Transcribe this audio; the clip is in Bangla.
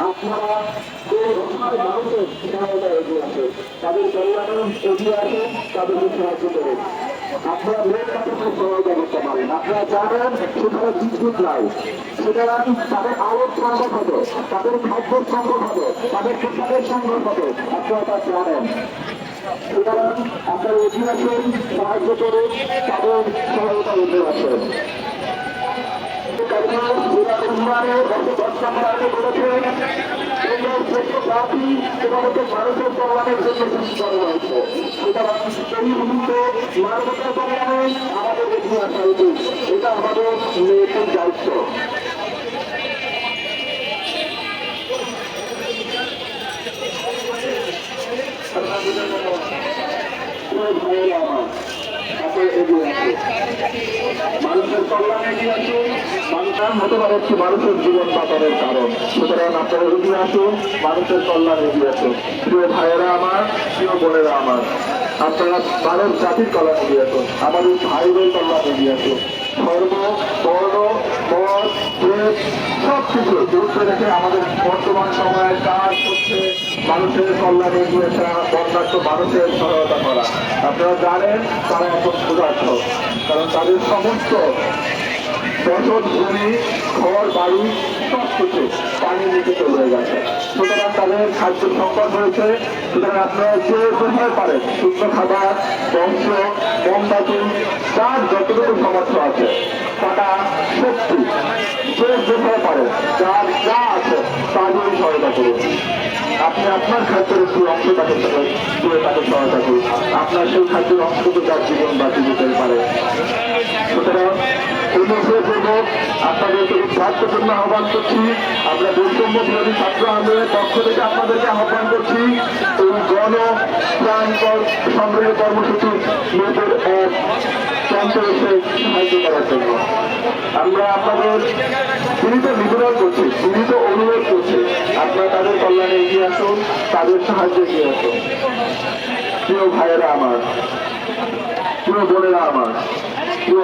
আপনারা যে অসহায় মানুষের সহায়তা এগিয়ে আসে, তাদের কল্যাণে এগিয়ে আসে, তাদেরকে সাহায্য করে। আপনারা মেয়ের কাছে সহায়তা করতে পারেন। আপনারা জানেন সেখানে বিদ্যুৎ নাই, সুতরাং তাদের আলোর সংকট হবে, তাদের খাদ্যের সংকট হবে, তাদের পোশাকের সংকট হবে, আপনারা তা জানেন। সুতরাং আপনারা এগিয়ে আসেন, সাহায্য করুন, তাদের সহায়তা এগিয়ে আসেন। মানুষের কল্যাণের জন্য সৃষ্টি করা হয়েছে। সুতরাং এই মুহূর্তে মানবতার কল্যাণে আমাদের এগিয়ে আসা উচিত, এটা আমাদের নৈতিক দায়িত্ব। মানুষের কল্যাণে এগিয়ে আসুন, মানুষের হতে পারে একটি মানুষের জীবন বাঁচানোর কারণ। সুতরাং আপনারা এগিয়ে আসুন, মানুষের কল্যাণে এগিয়ে আসুন। প্রিয় ভাইয়েরা আমার, প্রিয় বোনেরা আমার, আপনারা মানব জাতির কল্যাণ এগিয়ে আসুন, আমাদের ভাইদের কল্যাণ এগিয়ে আসুন। ধর্ম, বর্ণ, মত, দেশ সবকিছু গুরুত্ব রেখে আমাদের বর্তমান সময়ের কাজ হচ্ছে মানুষের কল্যাণে এগিয়ে আসা, বন্যার্থ মানুষের সহায়তা করা। আপনারা জানেন তারা এখন ক্ষুধার্ত, কারণ তাদের সমস্ত বসত ভূমি, ঘর বাড়ি সবকিছু পানির নিচে চলে গেছে। সুতরাং তাদের খাদ্য সংকট হয়েছে। সুতরাং আপনারা যে যেভাবে পারেন শুদ্ধ খাবার, বংশ, মোমবাতি, যার যতটুকু সামর্থ্য আছে, টাকা, শক্তি, যে যেভাবে পারেন, যার যা আছে তা দিয়ে সহায়তা করুন। আপনি আপনার খাদ্যের একটু অংশ তাকে দিয়ে তাকে সহায়তা করুন। আপনার সেই খাদ্যের অংশটুকু যার জীবন বাঁচি দিতে পারে। সুতরাং আপনাদেরকে স্বার্থপূর্ণ আহ্বান করছি। আমরা বৈষম্য বিরোধী ছাত্র আন্দোলনের পক্ষ থেকে আপনাদেরকে আহ্বান করছি এই প্রাণ সংগ্রহ কর্মসূচি মেয়েদের এক প্রান্তে এসে সাহায্য করার জন্য আমরা আপনাদের বিনীত নিবেদন করছি, বিনীত অনুরোধ করছি, আপনারা তাদের কল্যাণে এগিয়ে আসুন, তাদের সাহায্যে এগিয়ে আসুন। প্রিয় ভাইয়েরা আমার, প্রিয় বোনেরা আমার, প্রিয়